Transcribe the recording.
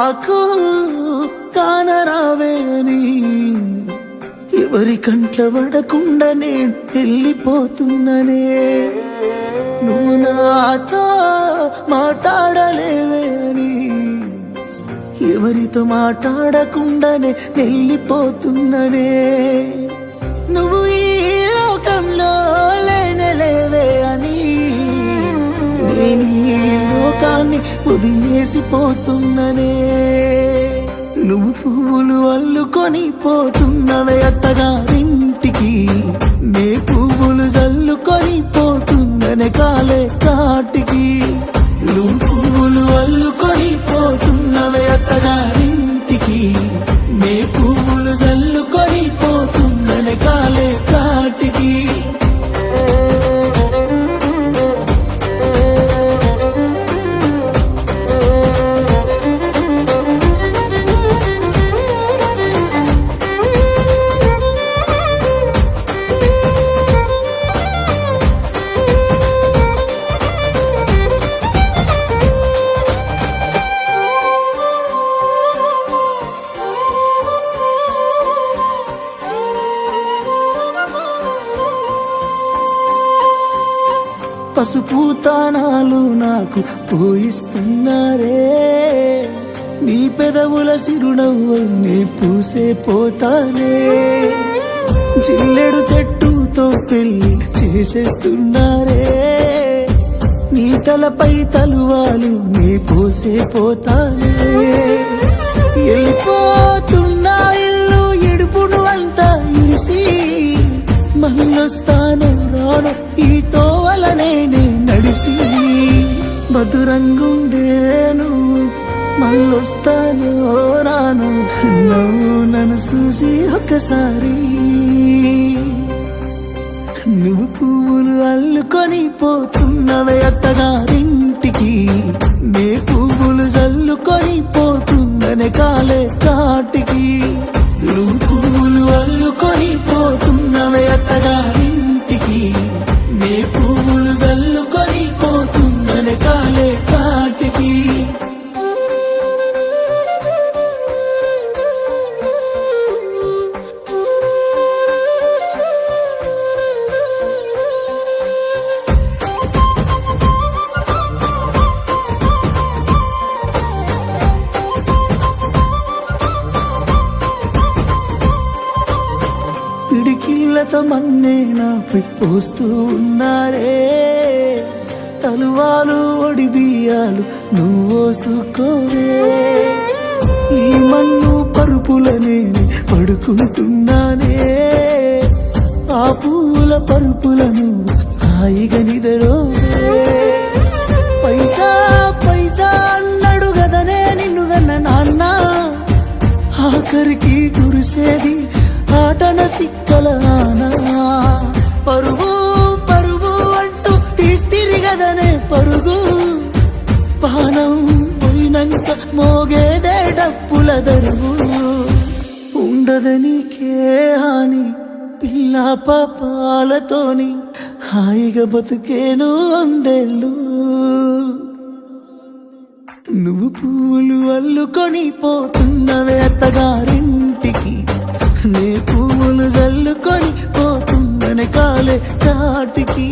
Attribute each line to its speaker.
Speaker 1: ఆకు కానరావే అని ఎవరి కంట్ల పడకుండా నేను వెళ్ళిపోతున్ననే. నువ్వు నాతో మాట్లాడలేవే అని ఎవరితో మాట్లాడకుండానే వెళ్ళిపోతున్ననే. నువ్వు ఈ లోకంలో లేనలేవే అని నేను ఈ లోకాన్ని వదిలేసిపోతున్ననే. నువ్వు పువ్వులు అల్లుకొని పోతున్నవే అత్తగారింటికి, నే పువ్వులు జల్లుకొని పోతున్ననే కాలే కాటికి. నువ్వు పువ్వులు అల్లుకొని పోతున్నవే అత్తగారింటికి, నే పువ్వులు జల్లుకొని పోతున్ననే కాలే కాటికి. పసుపు తానాలు నాకు పోయిస్తున్నారే, నీ పెదవుల సిరునవ్వు నే పూసే పోతానే. జిల్లెడు చెట్టుతో పెళ్లి చేసేస్తున్నారే, నీ తలపై తలువాలు నే పోసే పోతానే. వెళ్ళిపోతున్నా ఇల్లు ఎడుపును అంతా ఇడిసి, మళ్ళొస్తాను రాను ఈ తోవలనే నడిసి. మధురంగుండేను మళ్ళొస్తాను రాను, నువ్వు నన్ను చూసి ఒక్కసారి. నువ్వు పువ్వులు అల్లుకొని పోతున్నవే అత్తగారింటికి, నే పువ్వులు జల్లుకొని పోతున్ననే కాలే కాటికి. నువ్వు పువ్వులు అల్లుకొని పోతున్నవే అత్తగారింటికి, నే పువ్వులు జల్లుకొని పోతున్ననే కాలే కాటికి. పిడికిళ్ళతో మన్నే నాపై పోస్తూ ఉన్నారే, తలువాలు ఒడి బియ్యాలు నువ్వోసుకోవే. ఈ మన్ను పరుపులనే పడుకుంటున్నానే, ఆ పూల పరుపులను హాయిగా నిదరోవే. పైసా పైసా అన్నాడు గదనే నిన్ను గన్న నాన్న, ఆఖరికి కురిసేది ఆటన సిక్కల ఆనా. పరుగు పరుగు అంటూ తీస్తిరిగదనే పరుగు, పానం పోయినంక మోగేదే డప్పుల దరువు. ఉండదనికే హాని పిల్ల పాపాలతోని, హాయిగా బతుకేను వందేళ్ళు. నువ్వు పువ్వులు అల్లుకొని పోతున్నవే అత్తగారింటికి, నే పువ్వులు జల్లుకొని పోతున్ననే కాలే కాటికి.